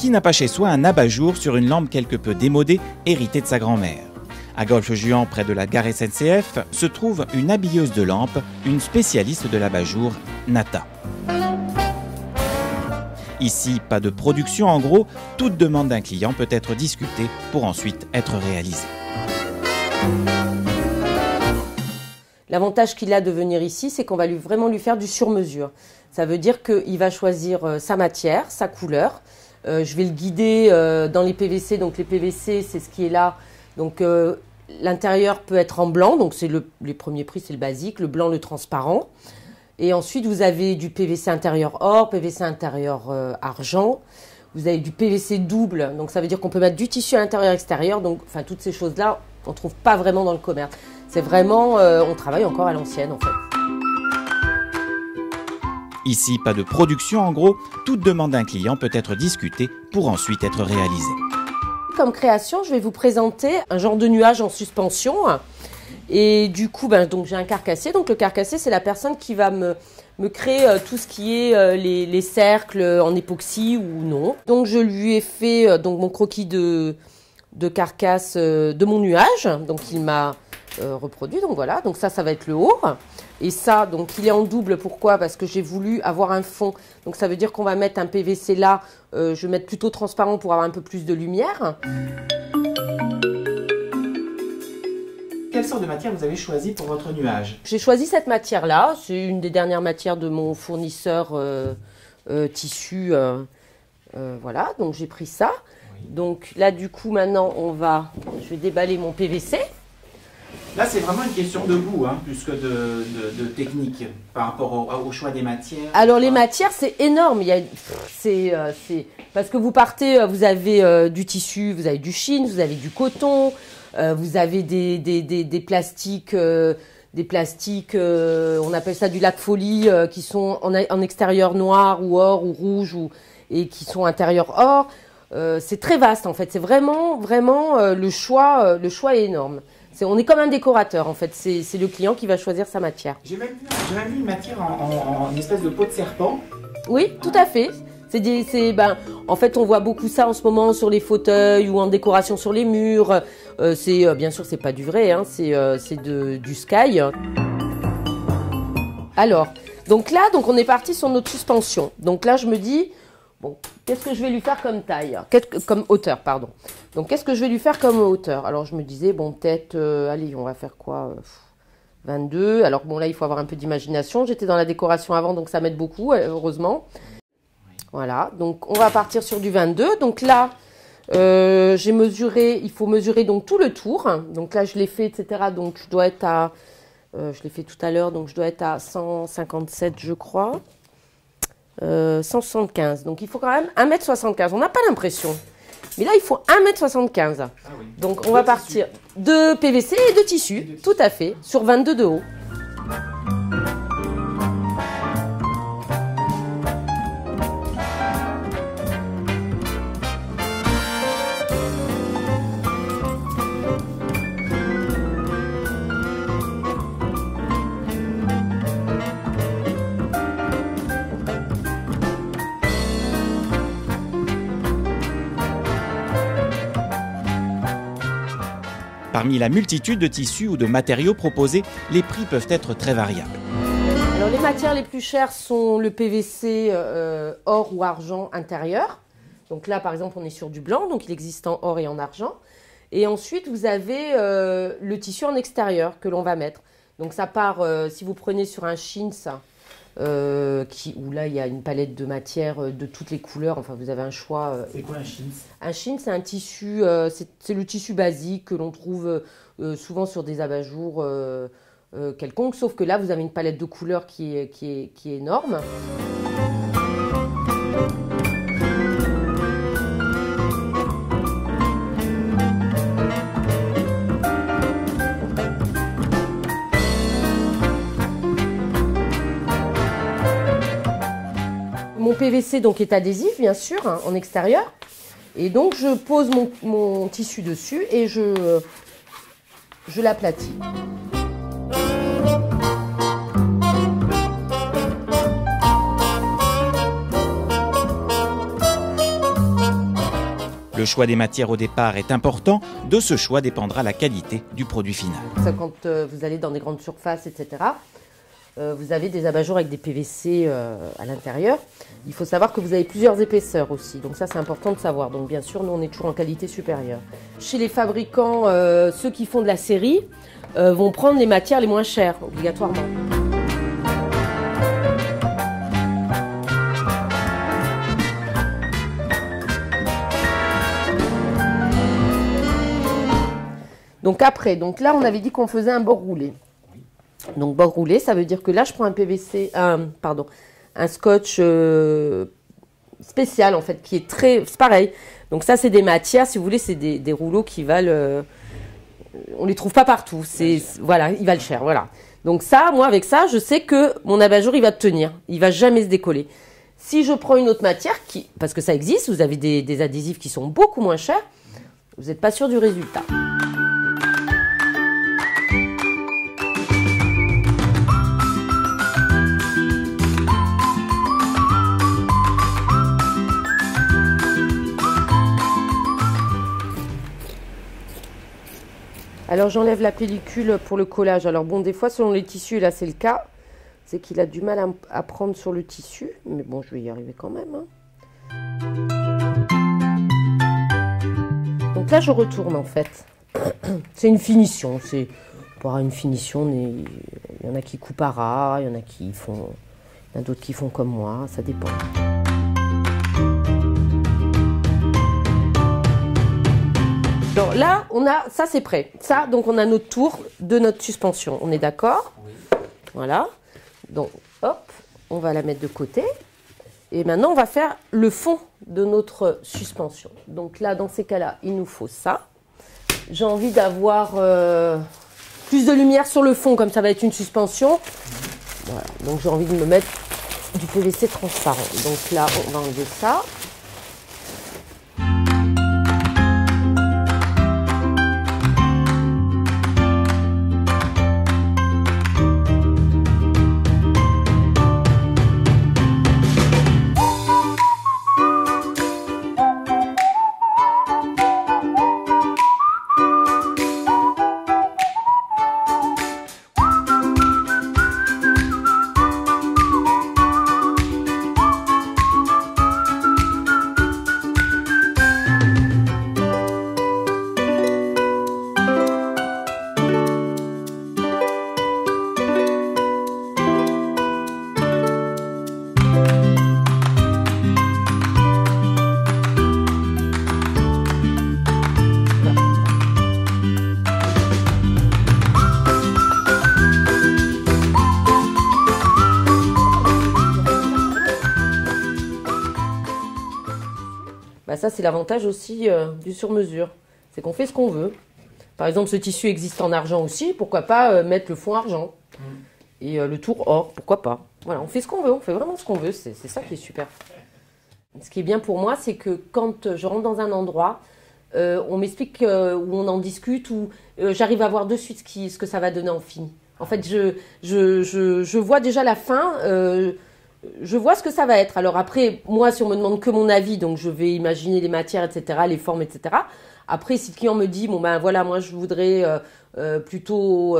Qui n'a pas chez soi un abat-jour sur une lampe quelque peu démodée, héritée de sa grand-mère? À Golfe-Juan, près de la gare SNCF, se trouve une habilleuse de lampes, une spécialiste de l'abat-jour, Nata. Ici, pas de production, en gros, toute demande d'un client peut être discutée pour ensuite être réalisée. L'avantage qu'il a de venir ici, c'est qu'on va vraiment lui faire du sur-mesure. Ça veut dire qu'il va choisir sa matière, sa couleur. Je vais le guider dans les PVC. Donc les PVC, c'est ce qui est là. Donc l'intérieur peut être en blanc. Donc c'est les premiers prix, c'est le basique. Le blanc, le transparent. Et ensuite, vous avez du PVC intérieur or, PVC intérieur argent. Vous avez du PVC double. Donc ça veut dire qu'on peut mettre du tissu à l'intérieur et extérieur. Donc enfin toutes ces choses-là, on ne trouve pas vraiment dans le commerce. C'est vraiment, on travaille encore à l'ancienne en fait. Ici, pas de production, en gros, toute demande d'un client peut être discutée pour ensuite être réalisée. Comme création, je vais vous présenter un genre de nuage en suspension. Et du coup, donc j'ai un carcassier. Donc le carcassier, c'est la personne qui va me créer tout ce qui est les cercles en époxy ou non. Donc je lui ai fait donc mon croquis de carcasse de mon nuage. Donc il m'a reproduit. Donc voilà. Donc ça va être le haut. Et ça, donc il est en double. Pourquoi? Parce que j'ai voulu avoir un fond. Donc ça veut dire qu'on va mettre un PVC là. Je vais mettre plutôt transparent pour avoir un peu plus de lumière. Quelle sorte de matière vous avez choisi pour votre nuage? J'ai choisi cette matière-là. C'est une des dernières matières de mon fournisseur tissu. Voilà, donc j'ai pris ça. Oui. Donc là, du coup, maintenant, je vais déballer mon PVC. Là, c'est vraiment une question de goût, hein, plus que de technique, par rapport au choix des matières. Alors, les matières, c'est énorme. Parce que vous partez, vous avez du tissu, vous avez du chine, vous avez du coton, vous avez des plastiques, on appelle ça du lac folie, qui sont en extérieur noir ou or ou rouge et qui sont intérieur or. C'est très vaste, en fait. C'est vraiment le choix est énorme. On est comme un décorateur en fait, c'est le client qui va choisir sa matière. J'ai même vu une matière en une espèce de peau de serpent. Oui, tout à fait. En fait, on voit beaucoup ça en ce moment sur les fauteuils ou en décoration sur les murs. Bien sûr, c'est pas du vrai, hein, c'est du sky. Alors, donc là, on est parti sur notre suspension. Donc là, je me dis, bon, qu'est-ce que je vais lui faire comme taille, comme hauteur, pardon. Donc, qu'est-ce que je vais lui faire comme hauteur? Alors, je me disais, bon, peut-être, allez, on va faire quoi 22. Alors, bon, là, il faut avoir un peu d'imagination. J'étais dans la décoration avant, donc ça m'aide beaucoup, heureusement. Voilà, donc on va partir sur du 22. Donc là, j'ai mesuré, il faut mesurer donc tout le tour. Donc là, je l'ai fait, etc. Donc, je dois être à, je l'ai fait tout à l'heure, donc je dois être à 157, je crois. 175. Donc, il faut quand même 1m75. On n'a pas l'impression. Mais là, il faut 1m75. Ah oui. Donc, on va partir de PVC et de tissu. Tout à fait. Sur 22 de haut. Parmi la multitude de tissus ou de matériaux proposés, les prix peuvent être très variables. Alors les matières les plus chères sont le PVC or ou argent intérieur. Donc là par exemple on est sur du blanc, donc il existe en or et en argent. Et ensuite vous avez le tissu en extérieur que l'on va mettre. Donc ça part, si vous prenez sur un chintz, où là il y a une palette de matières de toutes les couleurs, enfin vous avez un choix. C'est quoi un chintz? Un chintz, c'est un tissu, c'est le tissu basique que l'on trouve souvent sur des abat-jours quelconques, sauf que là vous avez une palette de couleurs qui est énorme. Mon PVC donc est adhésif bien sûr, hein, en extérieur. Et donc je pose mon tissu dessus et je l'aplatis. Le choix des matières au départ est important, de ce choix dépendra la qualité du produit final. Ça, quand vous allez dans des grandes surfaces, etc., vous avez des abat-jours avec des PVC à l'intérieur. Il faut savoir que vous avez plusieurs épaisseurs aussi, donc ça c'est important de savoir. Donc bien sûr, nous on est toujours en qualité supérieure. Chez les fabricants, ceux qui font de la série vont prendre les matières les moins chères, obligatoirement. Donc après, là on avait dit qu'on faisait un bord roulé. Donc bord roulé, ça veut dire que là je prends un scotch spécial en fait, qui est c'est pareil. Donc ça c'est des matières, si vous voulez, c'est des rouleaux qui valent, on les trouve pas partout. Voilà, ils valent cher, voilà. Donc ça, moi avec ça, je sais que mon abat-jour il va tenir, il va jamais se décoller. Si je prends une autre matière, parce que ça existe, vous avez des adhésifs qui sont beaucoup moins chers, vous n'êtes pas sûr du résultat. Alors j'enlève la pellicule pour le collage. Alors bon, des fois selon les tissus, là c'est le cas, c'est qu'il a du mal à prendre sur le tissu, mais bon, je vais y arriver quand même. Donc là je retourne en fait. C'est une finition, c'est pas une finition, il y en a qui coupent à ras, il y en a qui font, il y en a d'autres qui font comme moi, ça dépend. Alors là, ça c'est prêt. Ça, donc on a notre tour de notre suspension. On est d'accord? Oui. Voilà. Donc, hop, on va la mettre de côté. Et maintenant, on va faire le fond de notre suspension. Donc là, dans ces cas-là, il nous faut ça. J'ai envie d'avoir plus de lumière sur le fond, comme ça va être une suspension. Voilà. Donc j'ai envie de me mettre du PVC transparent. Donc là, on va enlever ça. Ça, c'est l'avantage aussi du sur-mesure. C'est qu'on fait ce qu'on veut. Par exemple, ce tissu existe en argent aussi. Pourquoi pas mettre le fond argent et le tour or, pourquoi pas. Voilà, on fait ce qu'on veut. On fait vraiment ce qu'on veut. C'est ça qui est super. Ce qui est bien pour moi, c'est que quand je rentre dans un endroit, on m'explique où on en discute, ou j'arrive à voir de suite ce que ça va donner en fini. En fait, je vois déjà la fin. Je vois ce que ça va être. Alors après, moi, si on me demande que mon avis, donc je vais imaginer les matières, etc., les formes, etc. Après, si le client me dit, bon ben voilà, moi je voudrais plutôt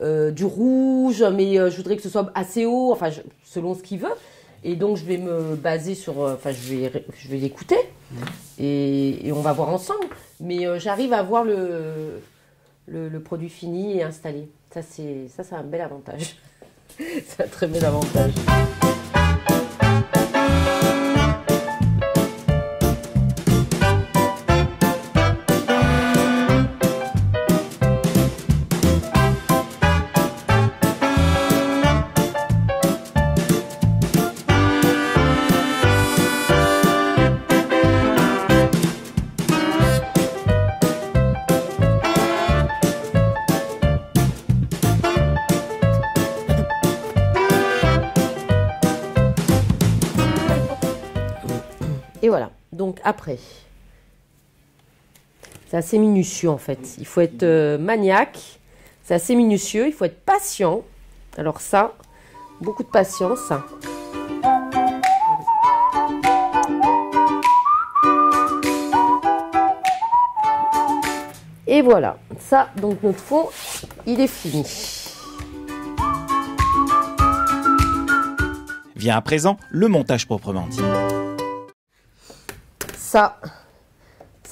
du rouge, mais je voudrais que ce soit assez haut, enfin selon ce qu'il veut. Et donc je vais me baser sur, je vais l'écouter et on va voir ensemble. Mais j'arrive à voir le produit fini et installé. Ça c'est un bel avantage. C'est un très bel avantage. Et voilà, donc après, c'est assez minutieux en fait, il faut être maniaque, c'est assez minutieux, il faut être patient. Alors ça, beaucoup de patience. Et voilà, ça, donc notre fond, il est fini. Vient à présent le montage proprement dit. Ça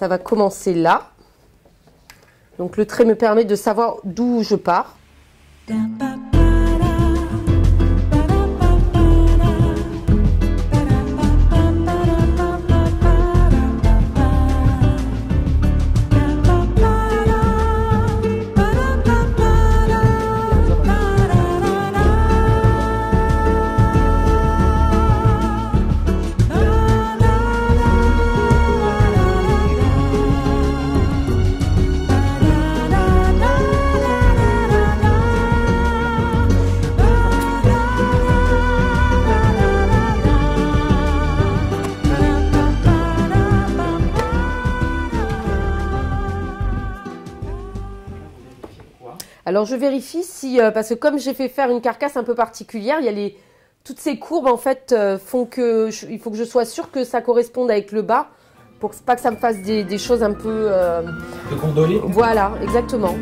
va commencer là. Donc le trait me permet de savoir d'où je pars. Alors je vérifie si, parce que comme j'ai fait faire une carcasse un peu particulière, il y a toutes ces courbes en fait font que il faut que je sois sûre que ça corresponde avec le bas pour pas que ça me fasse des choses un peu... De gondoler. Voilà, exactement.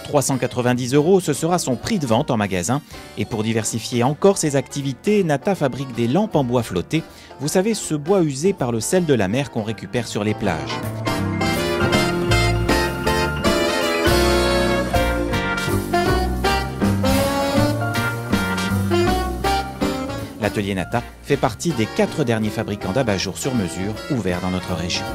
« 390 €, ce sera son prix de vente en magasin. Et pour diversifier encore ses activités, Nata fabrique des lampes en bois flotté. Vous savez, ce bois usé par le sel de la mer qu'on récupère sur les plages. L'atelier Nata fait partie des 4 derniers fabricants d'abat-jour sur mesure ouverts dans notre région.